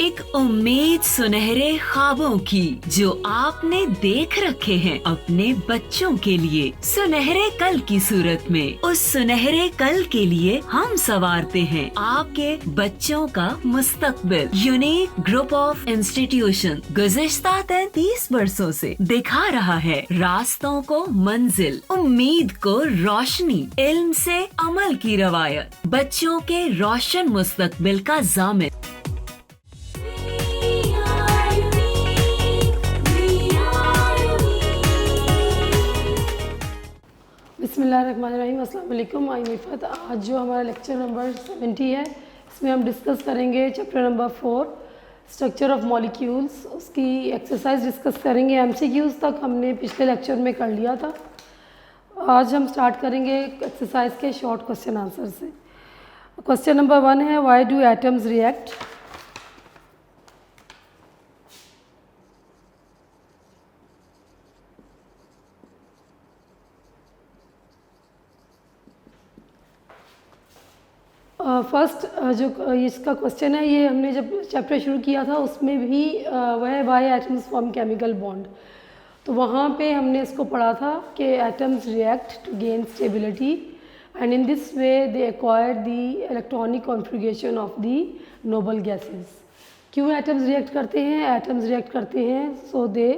एक उम्मीद सुनहरे ख्वाबों की जो आपने देख रखे हैं अपने बच्चों के लिए, सुनहरे कल की सूरत में। उस सुनहरे कल के लिए हम संवारते हैं आपके बच्चों का मुस्तकबिल। यूनिक ग्रुप ऑफ इंस्टीट्यूशन गुज़िश्ता 33 वर्षों से दिखा रहा है रास्तों को मंजिल, उम्मीद को रोशनी, इल्म से अमल की रवायत, बच्चों के रोशन मुस्तकबिल का जामिन। बिस्मिल्लाहिर्रहमानिर्रहीम, अस्सलाम वालेकुम। आई मिफ़त। आज जो हमारा लेक्चर नंबर 70 है, इसमें हम डिस्कस करेंगे chapter number 4 structure of molecules. उसकी एक्सरसाइज डिस्कस करेंगे। एमसीक्यूज़ तक हमने पिछले लेक्चर में कर लिया था। आज हम स्टार्ट करेंगे एक्सरसाइज के शॉर्ट क्वेश्चन आंसर से। क्वेश्चन नंबर 1 है, why do atoms react? First जो इसका क्वेश्चन है, ये हमने जब चैप्टर शुरू किया था उसमें भी वह why atoms form chemical bond, तो वहाँ पे हमने इसको पढ़ा था कि atoms react to gain stability and in this way they acquire the electronic configuration of the noble gases. क्यों एटम्स रिएक्ट करते हैं? एटम्स रिएक्ट करते हैं सो दे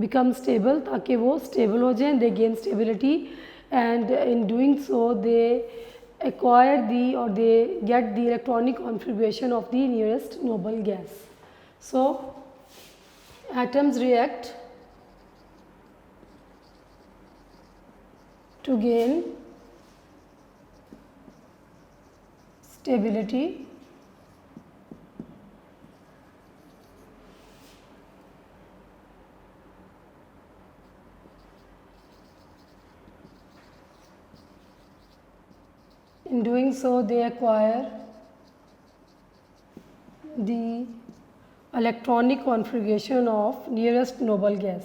बिकम स्टेबल, ताकि वो स्टेबल हो जाएं, दे gain stability and in doing so they acquire the or they get the electronic configuration of the nearest noble gas. So atoms react to gain stability in doing so they acquire the electronic configuration of nearest noble gas.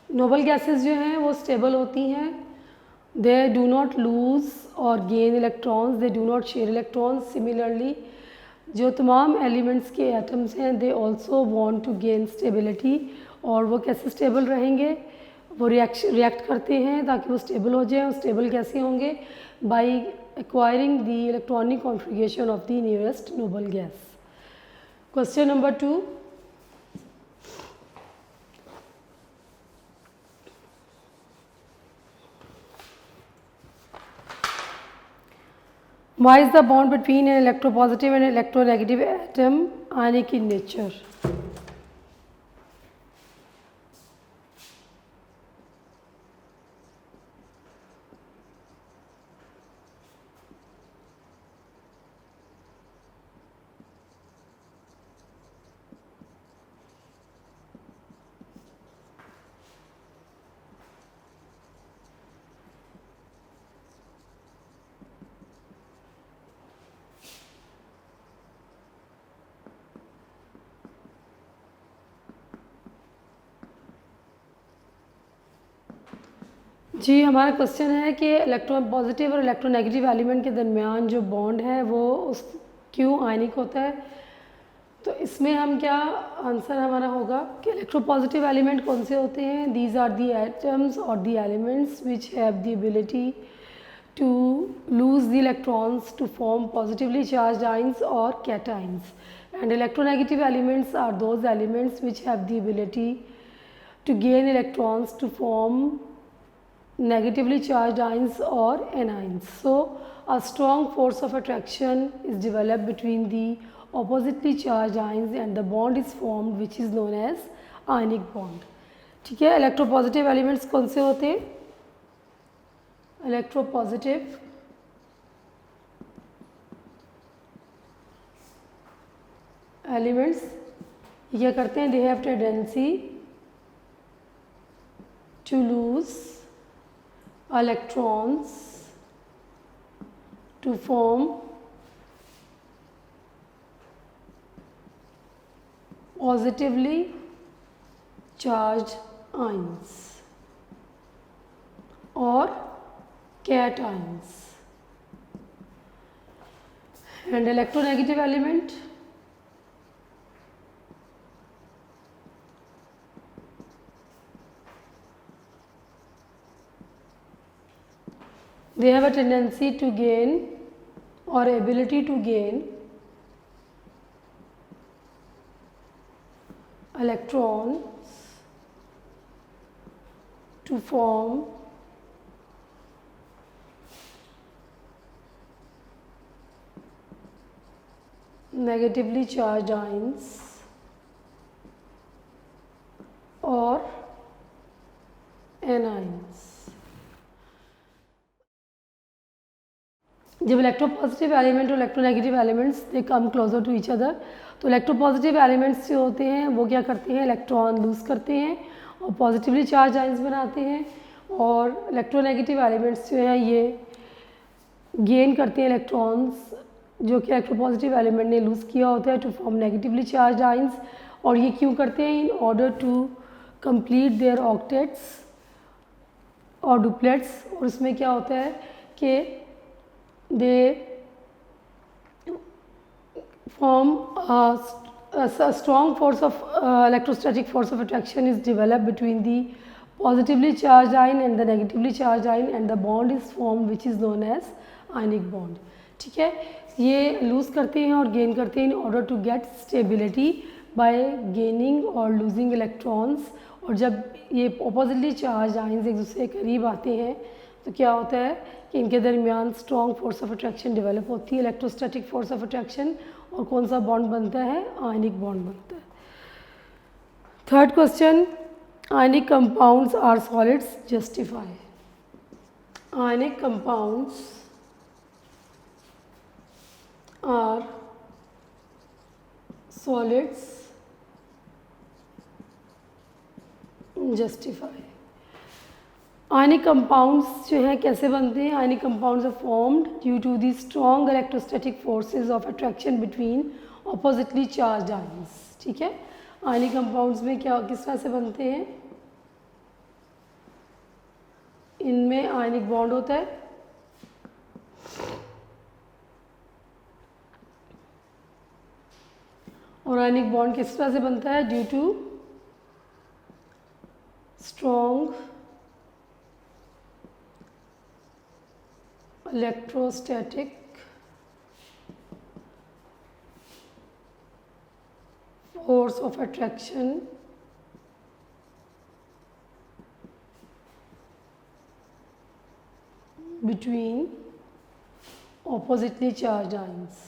Noble gases जो हैं वो stable होती हैं, they do not lose or gain electrons, they do not share electrons. Similarly जो तमाम elements के atoms हैं they also want to gain stability, और वो कैसे स्टेबल रहेंगे? वो रिएक्ट करते हैं ताकि वो स्टेबल हो जाए। और स्टेबल कैसे होंगे? By acquiring the electronic configuration of the nearest noble gas. Question number 2, why is the bond between an electropositive and electronegative atom ionic in nature? जी, हमारा क्वेश्चन है कि इलेक्ट्रॉन पॉजिटिव और इलेक्ट्रोनेगेटिव एलिमेंट के दरमियान जो bond है वो उस क्यों आयनिक होता है। तो इसमें हम क्या आंसर हमारा होगा कि इलेक्ट्रोपॉजिटिव एलिमेंट कौन से होते हैं? These are the atoms or the elements which have the ability to lose the electrons to form positively charge ions or cations, and electronegative elements are those elements which have the ability to gain electrons to form negatively charged ions or anions. So a strong force of attraction is developed between the oppositely charged ions and the bond is formed which is known as ionic bond. ठीक है, electropositive elements कौन से होते हैं? Electropositive elements ये करते हैं, they have tendency to lose electrons to form positively charged ions or cations. And electronegative element, they have a tendency to gain or ability to gain electrons to form negatively charged ions or anions. जब electropositive element और electronegative elements they come closer to each other, तो electropositive elements जो होते हैं वो क्या करते हैं, इलेक्ट्रॉन लूज़ करते हैं और पॉजिटिवली चार्ज आयंस बनाते हैं, और इलेक्ट्रोनेगेटिव एलिमेंट्स जो हैं ये गेन करते हैं इलेक्ट्रॉन्स जो कि इलेक्ट्रोपॉजिटिव एलिमेंट ने लूज़ किया होता है to form negatively charge ions. और ये क्यों करते हैं, in order to complete their octets और डुप्लेट्स। और इसमें क्या होता है कि they form a strong force of electrostatic force of attraction is developed between the positively charged ion and the negatively charged ion, and the bond is formed which is known as ionic bond. ठीक है, ये loose करते हैं और gain करते हैं in order to get stability by gaining और losing electrons. और जब ये अपोजिटली चार्ज आयंस एक दूसरे के करीब आते हैं तो क्या होता है कि इनके दरमियान strong force of attraction develop होती है, इलेक्ट्रोस्टैटिक फोर्स ऑफ अट्रैक्शन, और कौन सा बॉन्ड बनता है, आयनिक बॉन्ड बनता है। Third question, ionic compounds are solids, justify. Ionic compounds are solids, justify. Ionic compounds जो हैं कैसे बनते हैं, ionic compounds are formed due to the strong electrostatic forces of attraction between oppositely charge ions. ठीक है, ionic compounds में क्या किस तरह से बनते हैं, इनमें आयनिक बॉन्ड होता है और आयनिक बॉन्ड किस तरह से बनता है, due to strong electrostatic force of attraction between oppositely charged ions.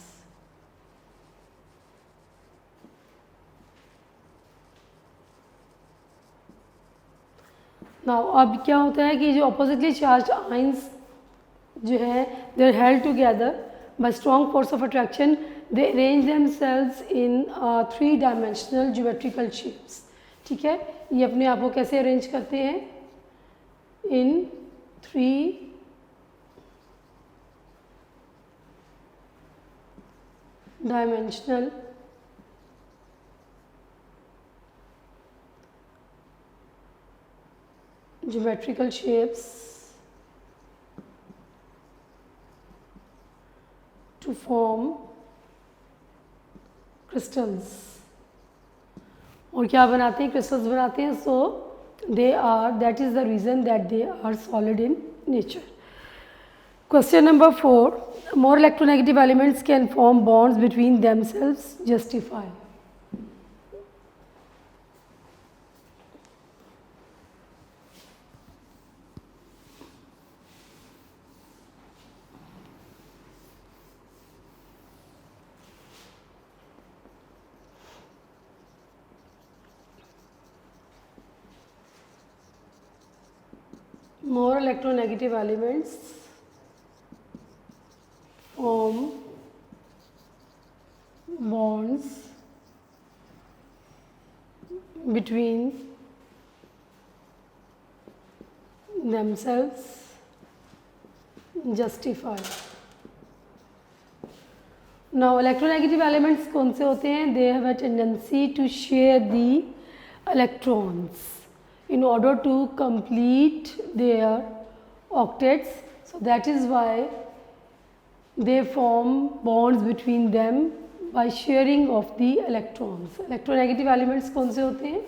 Now अब क्या होता है कि जो oppositely charged ions जो है they are held together by strong force of attraction, they arrange themselves in 3 dimensional geometrical shapes. ठीक है, ये अपने आप को कैसे अरेंज करते हैं, इन 3 dimensional geometrical shapes to form crystals। और क्या बनाते हैं, क्रिस्टल्स बनाते हैं। So they are, that is the reason that they are solid in nature. Question number 4, more electronegative elements can form bonds between themselves, justify. More electronegative elements form bonds between themselves, justify। Now electronegative elements कौन से होते हैं? They have a tendency to share the electrons in order to complete their octets, so that is why they form bonds between them by sharing of the electrons. electronegative elements कौन से होते हैं?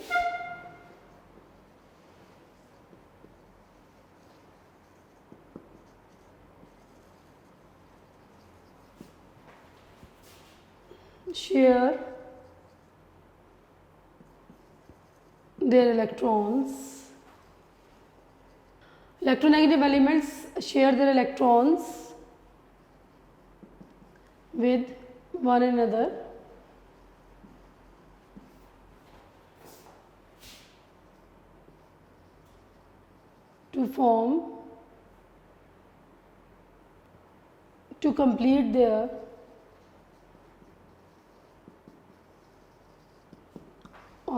share their electrons. Electronegative elements share their electrons with one another to complete their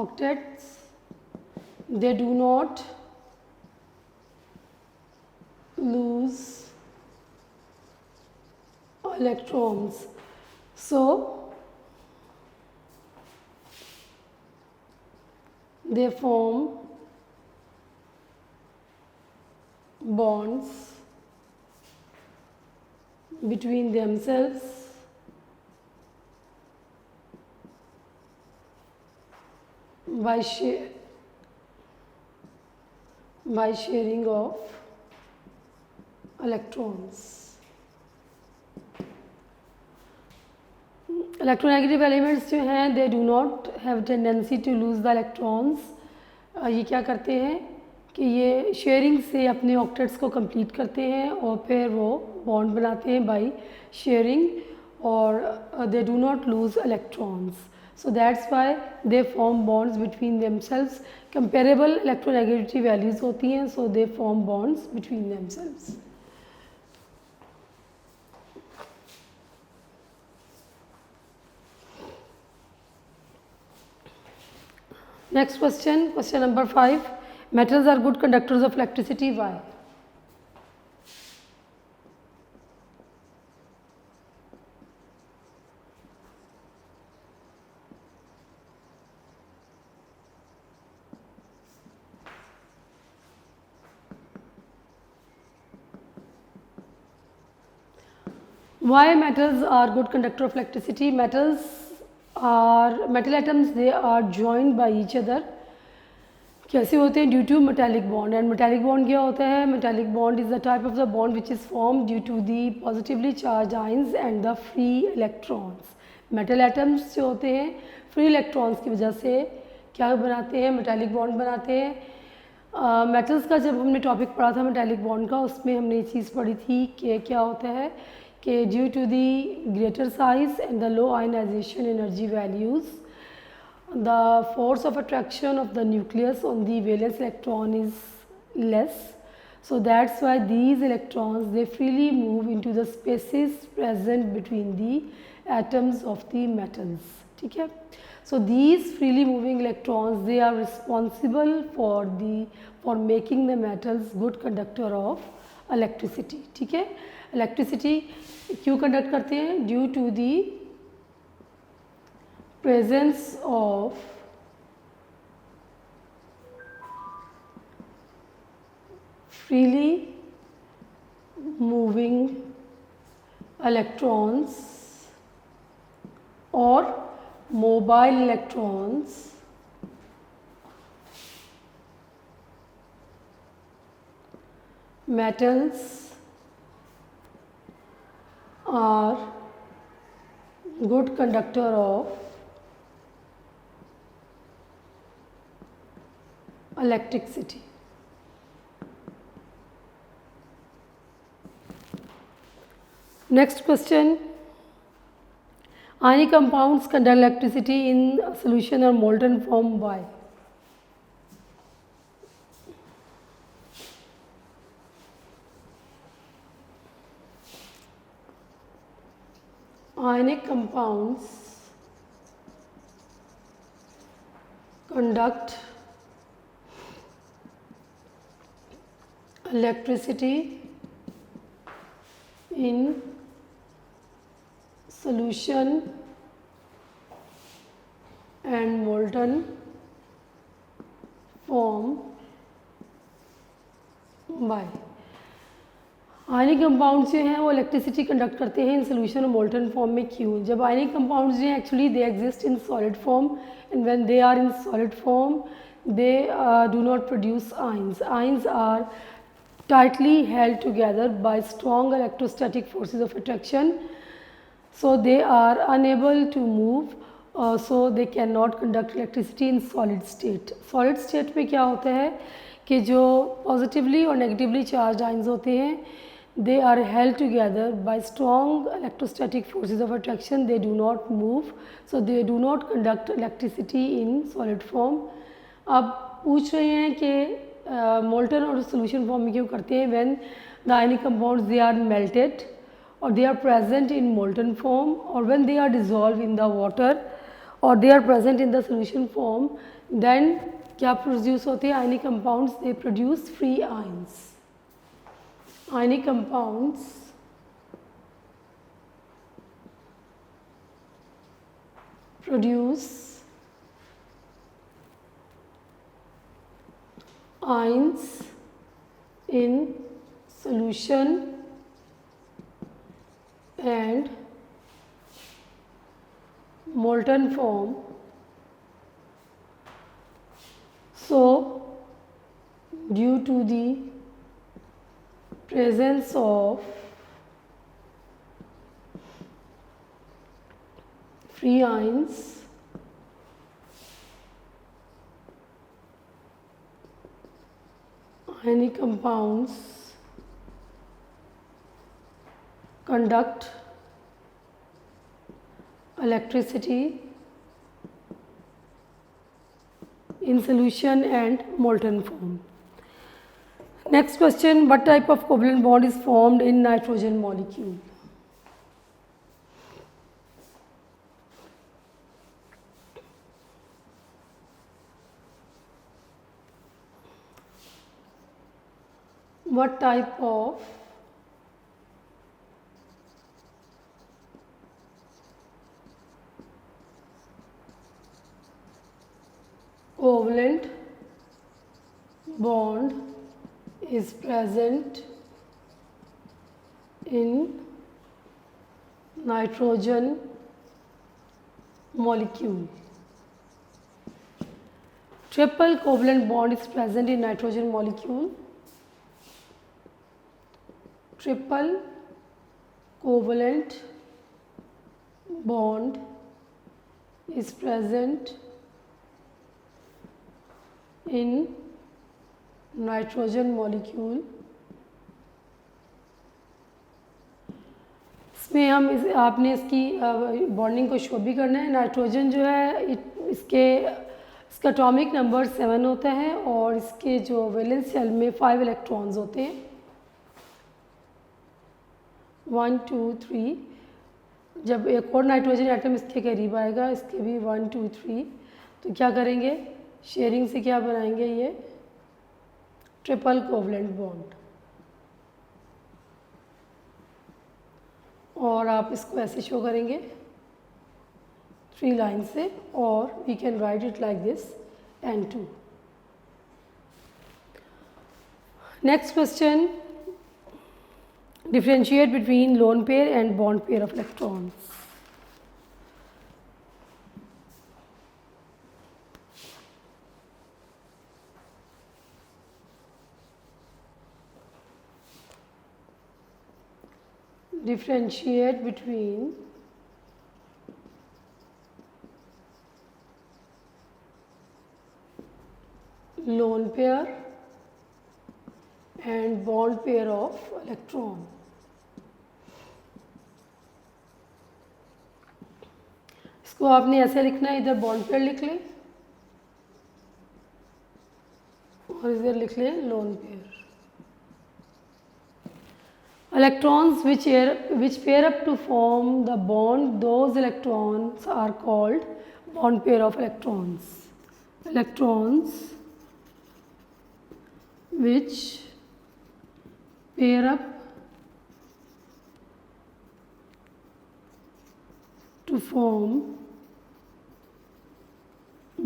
octets. They do not lose electrons, so they form bonds between themselves by sharing of electrons. Electronegative elements जो हैं they do not have tendency to lose the electrons. ये क्या करते हैं कि ये sharing से अपने ऑक्टेट्स को कंप्लीट करते हैं और फिर वो बॉन्ड बनाते हैं बाय शेयरिंग, और दे do not lose electrons. So that's why they form bonds between themselves. Comparable electronegativity values होती हैं, so they form bonds between themselves. Next question, question number 5. Metals are good conductors of electricity. Why? Why metals are good conductor of electricity? Metal atoms, they are joined by each other. कैसे होते हैं? Due to metallic bond. And metallic bond क्या होता है? Metallic bond is the type of the bond which is form due to the positively charge ions and the free electrons. Metal atoms जो होते हैं free electrons की वजह से क्या बनाते हैं? मेटालिक बॉन्ड बनाते हैं. मेटल्स का जब हमने टॉपिक पढ़ा था मेटालिक बॉन्ड का, उसमें हमने ये चीज़ पढ़ी थी कि क्या होता है कि due to the greater size and the low ionization energy values, the force of attraction of the nucleus on the valence electron is less, so that's why these electrons they freely move into the spaces present between the atoms of the metals. ठीक है. So these freely moving electrons they are responsible for making the metals good conductor of electricity. ठीक है. Electricity क्यों conduct करते हैं? Due to the presence of freely moving electrons or mobile electrons metals are good conductor of electricity. Next question. Ionic compounds conduct electricity in a solution or molten form. Why? Ionic compounds conduct electricity in solution and molten form by ionic compounds जो हैं वो electricity conduct करते हैं in solution और molten form में क्यों? जब ionic compounds जो हैं actually they exist in solid form and when they are in solid form they do not produce ions. Ions are tightly held together by strong electrostatic forces of attraction, so they are unable to move, so they cannot conduct electricity in solid state. Solid state में क्या होता है कि जो positively और negatively charged ions होते हैं they are held together by strong electrostatic forces of attraction. They do not move, so they do not conduct electricity in solid form. अब पूछ रहे हैं कि मोल्टन और सोल्यूशन फॉर्म में क्यों करते हैं? When the ionic compounds they are melted और they are present in molten form और when they are dissolve in the water और they are present in the solution form, then क्या produce होते हैं? Ionic compounds they produce free ions. Ionic compounds produce ions in solution and molten form. So due to the presence of free ions, ionic compounds conduct electricity in solution and molten form. Next question, what type of covalent bond is formed in nitrogen molecule? What type of covalent bond is present in nitrogen molecule? Triple covalent bond is present in nitrogen molecule. Triple covalent bond is present in nitrogen molecule. इसमें हम आपने इसकी bonding को show भी करना है. Nitrogen जो है इसका एटॉमिक नंबर 7 होता है और इसके जो वैलेंस शेल में 5 इलेक्ट्रॉन्स होते हैं. 1 2 3. जब एक और नाइट्रोजन एटम इसके करीब आएगा, इसके भी 1 2 3, तो क्या करेंगे? शेयरिंग से क्या बनाएंगे? ये ट्रिपल कोवलेंट बॉन्ड. और आप इसको ऐसे शो करेंगे 3 लाइन से, और we can write it like this N2. Next question, differentiate between lone pair and bond pair of electrons. Differentiate between lone pair and bond pair of electron. इसको आपने ऐसे लिखना है, इधर बॉन्ड पेयर लिख लें और इधर लिख लें lone pair. Electrons which pair up to form the bond, those electrons are called bond pair of electrons. Electrons which pair up to form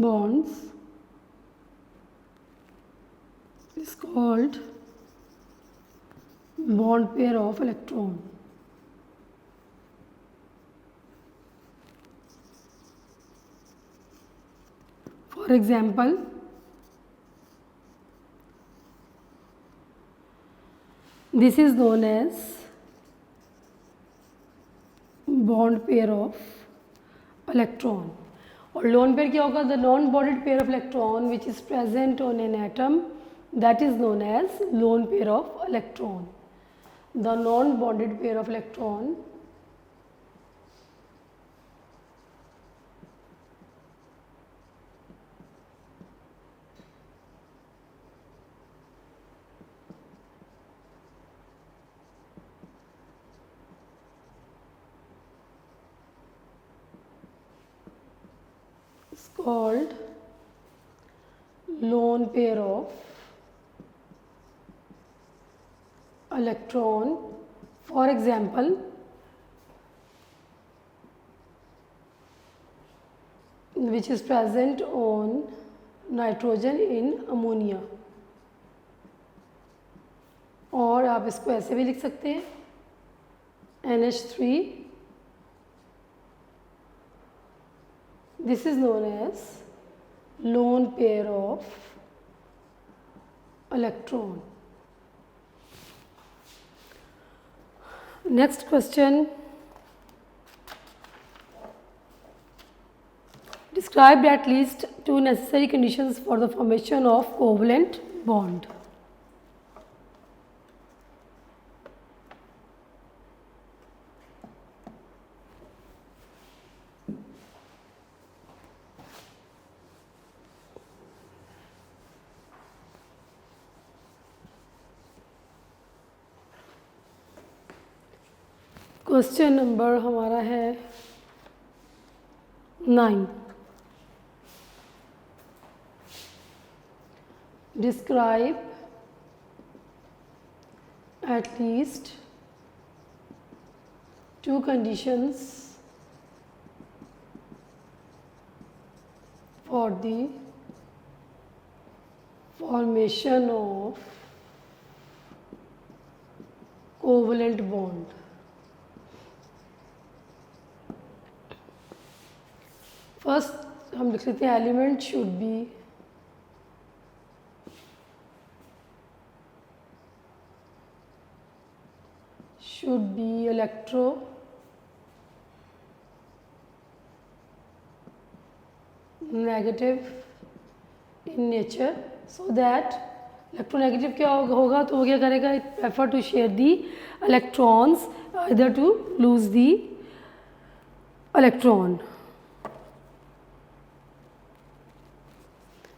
bonds is called bond pair of electron. For example, this is known as bond pair of electron. और lone pair क्या होगा? The non-bonded pair of electron which is present on an atom, that is known as lone pair of electron. The non-bonded pair of electron is called lone pair of electron. For example, which is present on nitrogen in ammonia. और आप इसको ऐसे भी लिख सकते हैं NH3. This is known as lone pair of electron. Next question. Describe at least two necessary conditions for the formation of covalent bond. Question number हमारा है 9. Describe at least two conditions for the formation of covalent bond. First हम लिख लेते हैं element should be electro negative in nature, so that electronegative क्या होगा तो वो क्या करेगा? It prefer to share the electrons, either to lose the electron.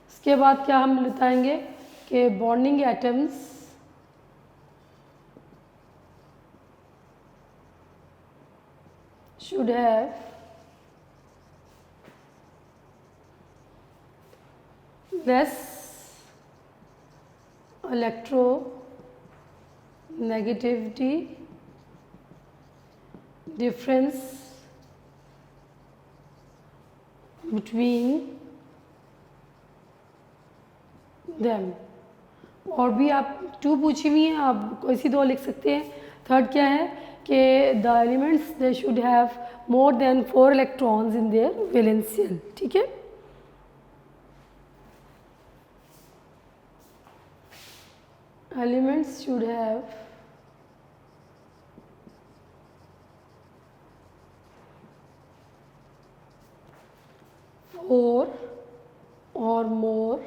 इसके बाद क्या हम बताएंगे कि bonding atoms should have less electronegativity difference between them. और भी आप 2 पूछी हुई हैं, आप कोई सी 2 लिख सकते हैं. थर्ड क्या है कि the elements they should have more than 4 electrons in their valence shell. ठीक है. Elements should have 4 or more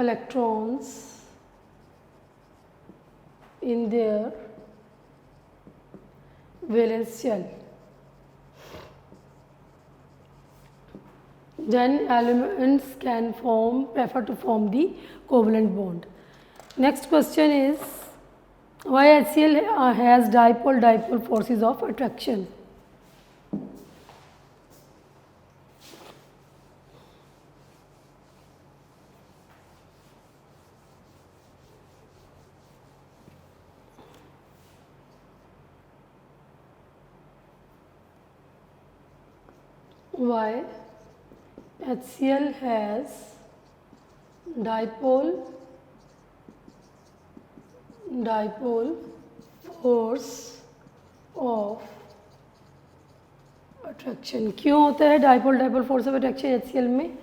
electrons in their valence shell. Then elements can prefer to form the covalent bond. Next question is, why HCl has dipole-dipole forces of attraction? why HCl has dipole force of attraction. क्यों होता है dipole force of attraction HCl में?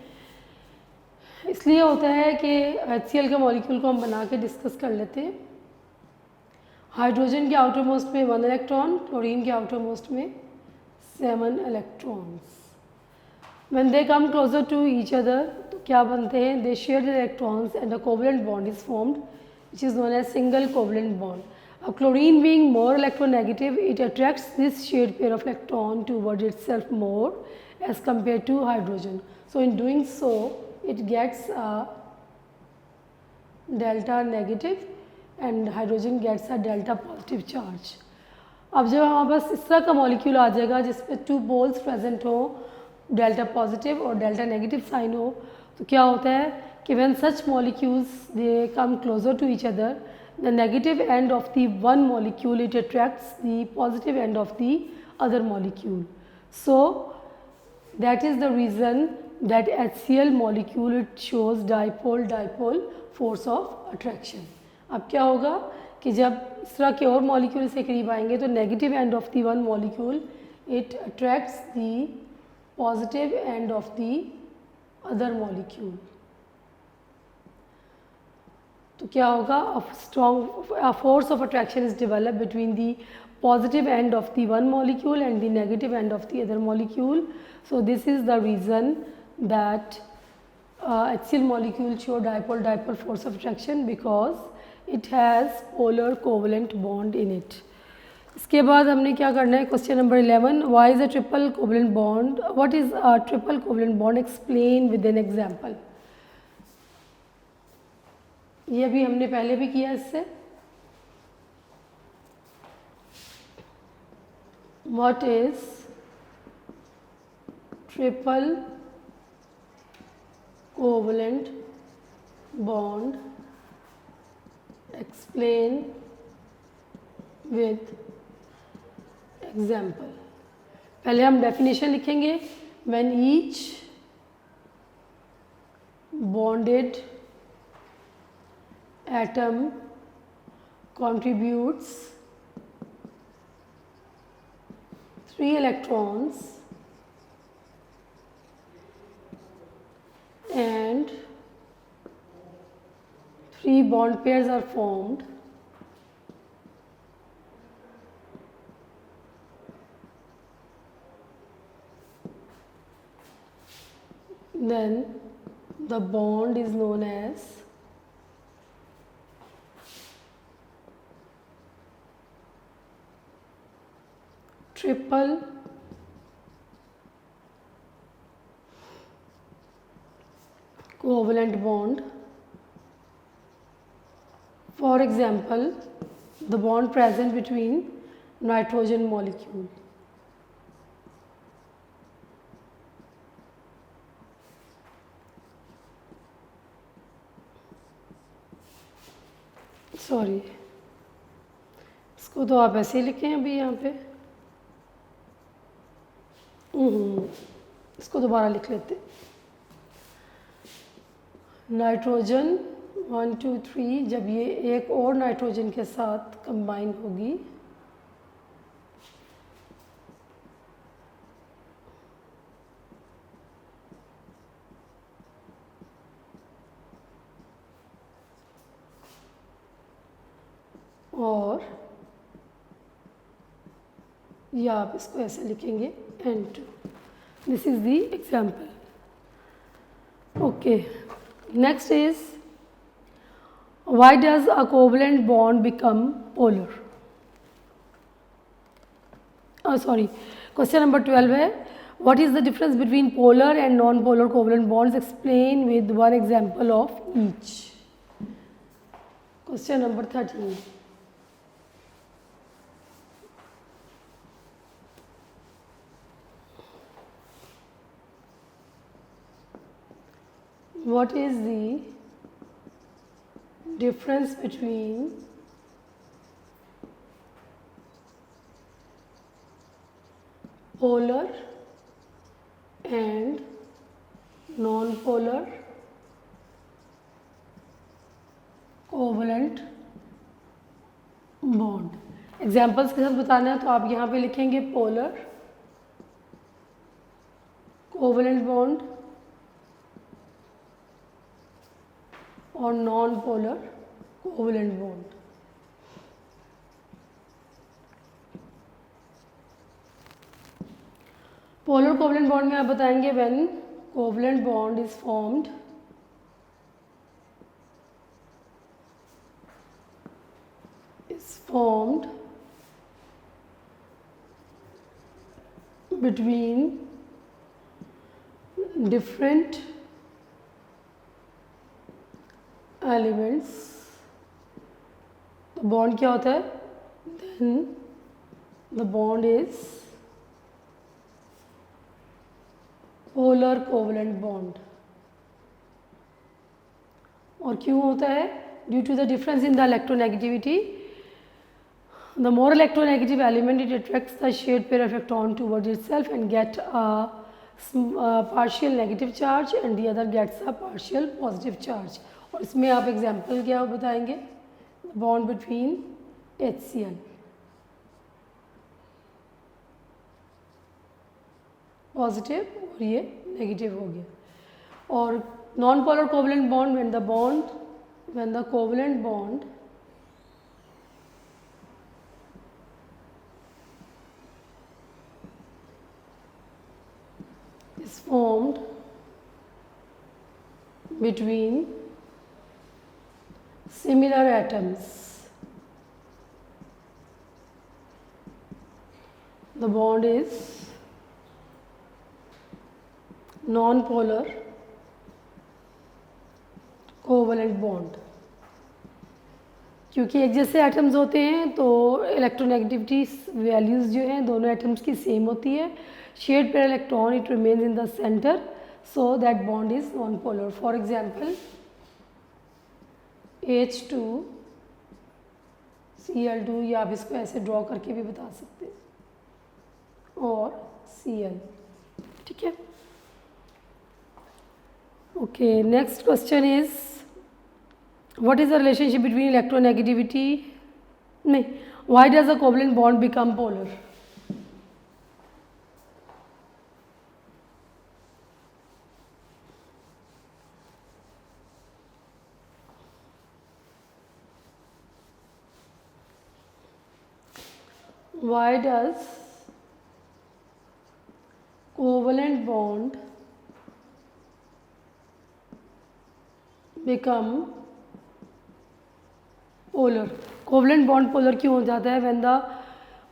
इसलिए होता है कि HCl के molecule को हम बना के डिस्कस कर लेते हैं। हाइड्रोजन के आउटर मोस्ट में 1 इलेक्ट्रॉन, क्लोरीन के आउटर मोस्ट में 7 electrons. When they come closer to each other तो क्या बनते हैं? They share electrons and a covalent bond is formed which is known as single covalent bond. A chlorine being more electronegative, it attracts this shared pair of electron towards itself more as compared to hydrogen. So in doing so, it gets a delta negative and hydrogen gets a delta positive charge. अब जब हमारे पास इस तरह का molecule आ जाएगा जिसमें 2 poles present हो, delta positive और डेल्टा नेगेटिव साइन हो, तो क्या होता है कि when such molecules they come closer to each other, the negative end of the one molecule it attracts the positive end of the other molecule. So that is the reason that HCl molecule it shows dipole force of attraction. अब क्या होगा कि जब इस तरह के और molecule से करीब आएंगे तो negative end of the one molecule it attracts the positive end of the other molecule. तो क्या होगा? a force of attraction is developed between the positive end of the one molecule and the negative end of the other molecule. So this is the reason that HCl molecule show dipole force of attraction because it has polar covalent bond in it. इसके बाद हमने क्या करना है? Question number 11, why is a triple covalent bond? What is a triple covalent bond? Explain with an example. ये भी हमने पहले भी किया इससे। What is triple covalent bond? Explain with example. पहले हम डेफिनेशन लिखेंगे। When each bonded atom contributes 3 electrons and 3 bond pairs are formed, then the bond is known as triple covalent bond. For example, the bond present between nitrogen molecule. Sorry, इसको तो आप ऐसे ही लिखें अभी यहाँ पे। इसको दोबारा लिख लेते। नाइट्रोजन 1 2 3 जब ये एक और नाइट्रोजन के साथ कंबाइन होगी और या आप इसको ऐसे लिखेंगे N2. This is the example. Okay, next is why does a covalent bond become polar? Sorry, question number 12 है what is the difference between polar and non-polar covalent bonds? Explain with one example of each. Question number 13. What is the difference between polar and non-polar covalent bond. Examples के साथ बताना है तो आप यहाँ पे लिखेंगे पोलर कोवलेंट बॉन्ड और non polar covalent bond. Polar covalent bond में आप बताएंगे when covalent bond is formed between different elements। तो बॉन्ड क्या होता है? then the bond is polar covalent bond। और क्यों होता है? due to the difference in the electronegativity। The more electronegative element, it attracts the shared pair electron towards itself and get a partial negative charge and the other gets a partial positive charge। और इसमें आप example क्या बताएंगे? Bond between HCl positive और ये negative हो गया। और non polar covalent bond when the covalent bond is formed between similar atoms। The bond is non-polar covalent bond. क्योंकि एक जैसे एटम्स होते हैं तो इलेक्ट्रोनेगेटिविटी वैल्यूज़ जो हैं दोनों एटम्स की सेम होती है। Shared pair electron it remains in the centre so that bond is non polar. For example H2Cl2 या आप इसको ऐसे ड्रॉ करके भी बता सकते हैं और Cl। ठीक है, okay. Next question is what is the relationship between electronegativity? No. Why does a covalent bond become polar? Why does covalent bond become polar? Covalent bond polar क्यों हो जाता है? when the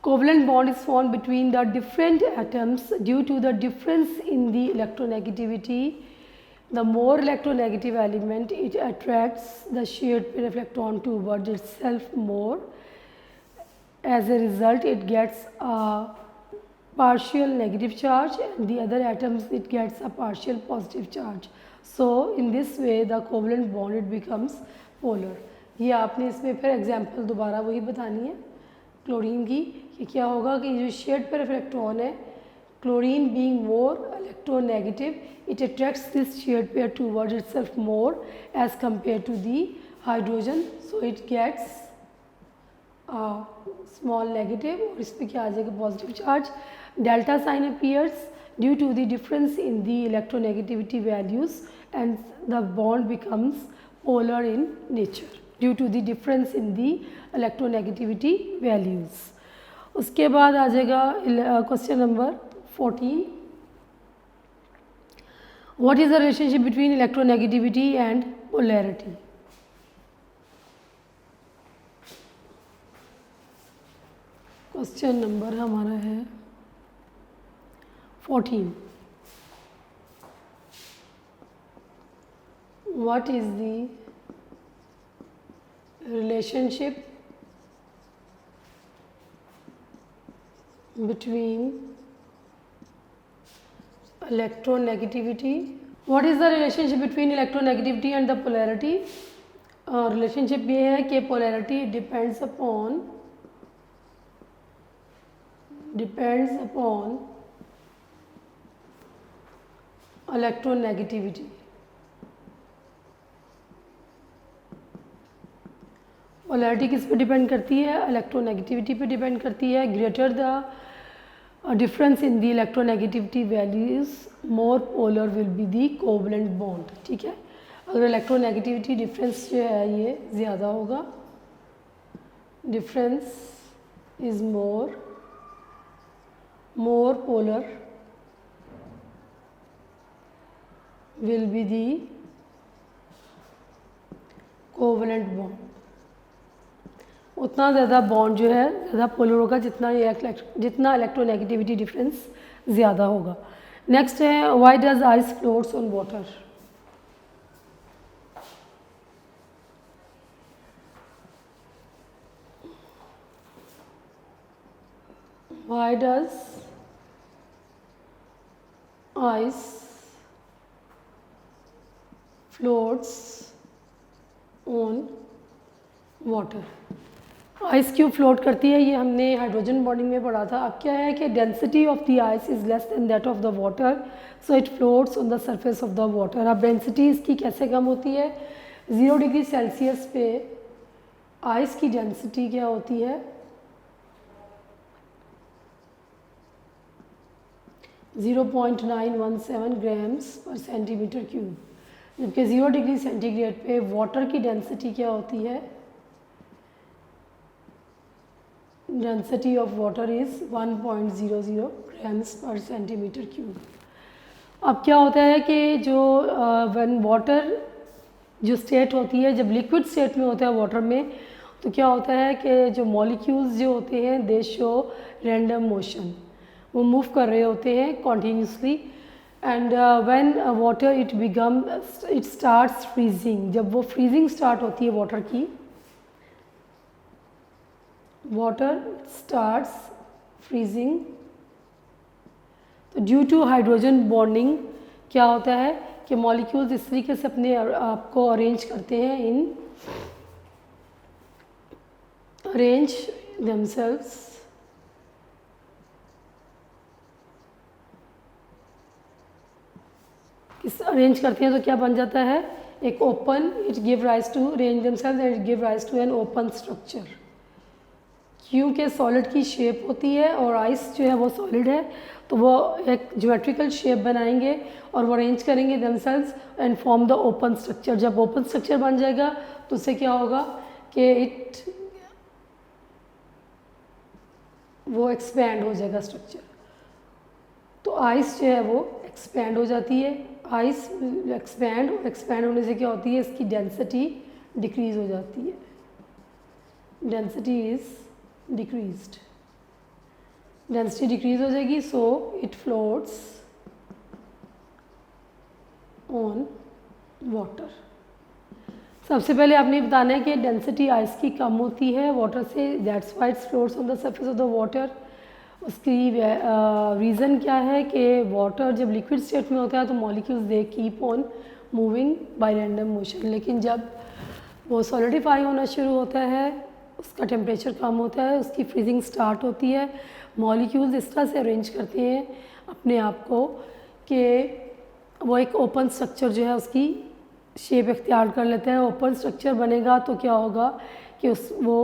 covalent bond is formed between the different atoms due to the difference in the electronegativity। the more electronegative element it attracts the shared pair of electron towards itself more। as a result it gets a partial negative charge and the other atoms it gets a partial positive charge। so in this way the covalent bond it becomes polar। ये आपने इसमें फिर example दोबारा वही बतानी है chlorine की कि क्या होगा कि जो शेयर्ड पेयर ऑफ इलेक्ट्रॉन है chlorine being more electronegative it attracts this shared pair towards itself more as compare to the hydrogen. So it gets small negative और इस पर क्या आ जाएगा? Positive charge. Delta sign appears due to the difference in the electronegativity values and the bond becomes polar in nature due to the difference in the electronegativity values। उसके बाद आ जाएगा question number 14। what is the relationship between electronegativity and polarity? Question number हमारा है 14। what is the relationship between electronegativity? What is the relationship between electronegativity and the polarity? relationship ये है कि polarity depends upon electronegativity. Polarity किस पे depend करती है? Electronegativity पे डिपेंड करती है। Greater the difference in the electronegativity values more polar will be the covalent bond. ठीक है, अगर इलेक्ट्रोनेगेटिविटी डिफरेंस जो है ये ज़्यादा होगा, difference is more polar will be the covalent bond. उतना ज़्यादा बॉन्ड जो है ज़्यादा पोलर होगा जितना इलेक्ट्रोनेगेटिविटी डिफरेंस ज़्यादा होगा। नेक्स्ट है why does ice floats on water. Why does ice floats on water. Ice क्यों फ्लोट करती है, ये हमने हाइड्रोजन बॉन्डिंग में पढ़ा था। अब क्या है कि density of the ice is less than that of the water, so it floats on the surface of the water. अब डेंसिटी इसकी कैसे कम होती है? 0 डिग्री सेल्सियस पे आइस की डेंसिटी क्या होती है? 0.917 ग्राम्स पर सेंटीमीटर क्यूब, जबकि 0 डिग्री सेंटीग्रेड पे वाटर की डेंसिटी क्या होती है? Density of water is 1.00 grams पर सेंटीमीटर क्यूब। अब क्या होता है कि जो व्हेन वाटर जो स्टेट होती है, जब लिक्विड स्टेट में होता है वाटर में, तो क्या होता है कि जो मॉलिक्यूल्स जो होते हैं दे शो रैंडम मोशन, वो मूव कर रहे होते हैं continuously. And when water it starts freezing, जब वो फ्रीजिंग स्टार्ट होती है वाटर की, वाटर स्टार्ट्स फ्रीजिंग, तो ड्यू टू हाइड्रोजन बॉन्डिंग क्या होता है कि मॉलिक्यूल्स इस तरीके से अपने आप को अरेंज करते हैं अरेंज देमसेल्व्स अरेंज करते हैं तो क्या बन जाता है? एक open, it give rise to arrange themselves and it give rise to an open structure. क्योंकि सॉलिड की शेप होती है और आइस जो है वो सॉलिड है, तो वो एक ज्योमेट्रिकल शेप बनाएंगे और वो अरेंज करेंगे themselves and form the open structure. जब ओपन स्ट्रक्चर बन जाएगा तो उससे क्या होगा कि वो एक्सपैंड हो जाएगा स्ट्रक्चर। तो आइस जो है वो एक्सपैंड हो जाती है। आइस एक्सपैंड होने से क्या होती है? इसकी डेंसिटी डिक्रीज हो जाती है। Density is decreased, density decrease हो जाएगी, so it floats on water. सबसे पहले आपने बताना है कि डेंसिटी आइस की कम होती है वाटर से, that's why it floats on the surface of the water. उसकी रीज़न क्या है कि वाटर जब लिक्विड स्टेट में होता है तो molecules they keep on moving bye random motion, लेकिन जब वो सॉलिडिफाई होना शुरू होता है, उसका टेम्परेचर कम होता है, उसकी फ्रीजिंग स्टार्ट होती है, मॉलिक्यूल्स इस तरह से अरेंज करते हैं अपने आप को कि वो एक ओपन स्ट्रक्चर जो है उसकी शेप इख्तियार कर लेता है। ओपन स्ट्रक्चर बनेगा तो क्या होगा कि वो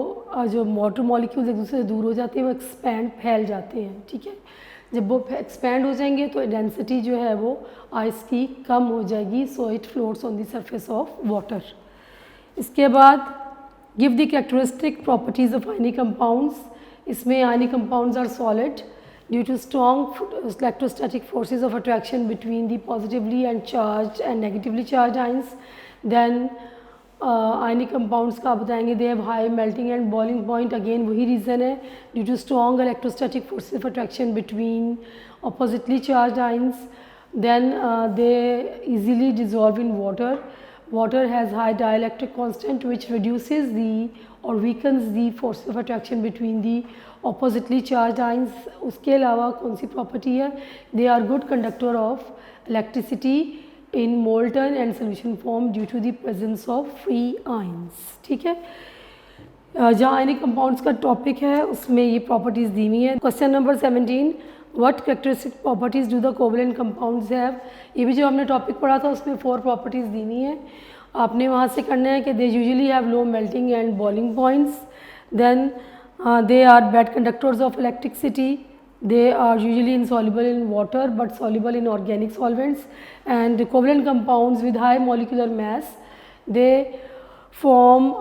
जो वाटर मॉलिक्यूल्स एक दूसरे से दूर हो जाते हैं, वो एक्सपैंड फैल जाते हैं। ठीक है, जब वो एक्सपैंड हो जाएंगे तो डेंसिटी जो है वो आइस की कम हो जाएगी, so it floats on the surface of water. इसके बाद give the characteristic properties of ionic compounds. इसमें ionic compounds are solid due to strong electrostatic forces of attraction between the positively and charge and negatively charge ions. Then ionic compounds का बताएंगे, they have high melting and boiling point, again वही reason है, due to strong electrostatic forces of attraction between oppositely charge ions. Then they easily dissolve in water. Water has high dielectric constant which reduces or weakens the force of attraction between the oppositely charged ions. उसके अलावा कौन सी property है? They are good conductor of electricity in molten and solution form due to the presence of free ions. ठीक है, जहाँ आयनिक compounds का topic है उसमें ये प्रॉपर्टीज़ दी हुई है। Question number 17, what characteristic properties do the covalent compounds have. ये भी जो हमने टॉपिक पढ़ा था उसमें 4 प्रॉपर्टीज़ दीनी है, आपने वहाँ से करना है कि they usually have low melting and boiling points, then they are bad conductors of electricity, they are usually insoluble in water but soluble in organic solvents, and covalent compounds with high molecular mass, they form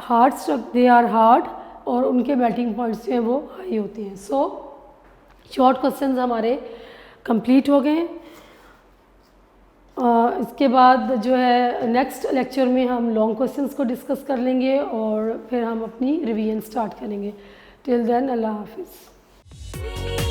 hard structure, they are hard और उनके melting points जो हैं वो high होते हैं। So short questions हमारे complete हो गए। इसके बाद जो है नेक्स्ट लेक्चर में हम लॉन्ग क्वेश्चंस को डिस्कस कर लेंगे और फिर हम अपनी रिवीजन स्टार्ट करेंगे। टिल देन अल्लाह हाफिज़।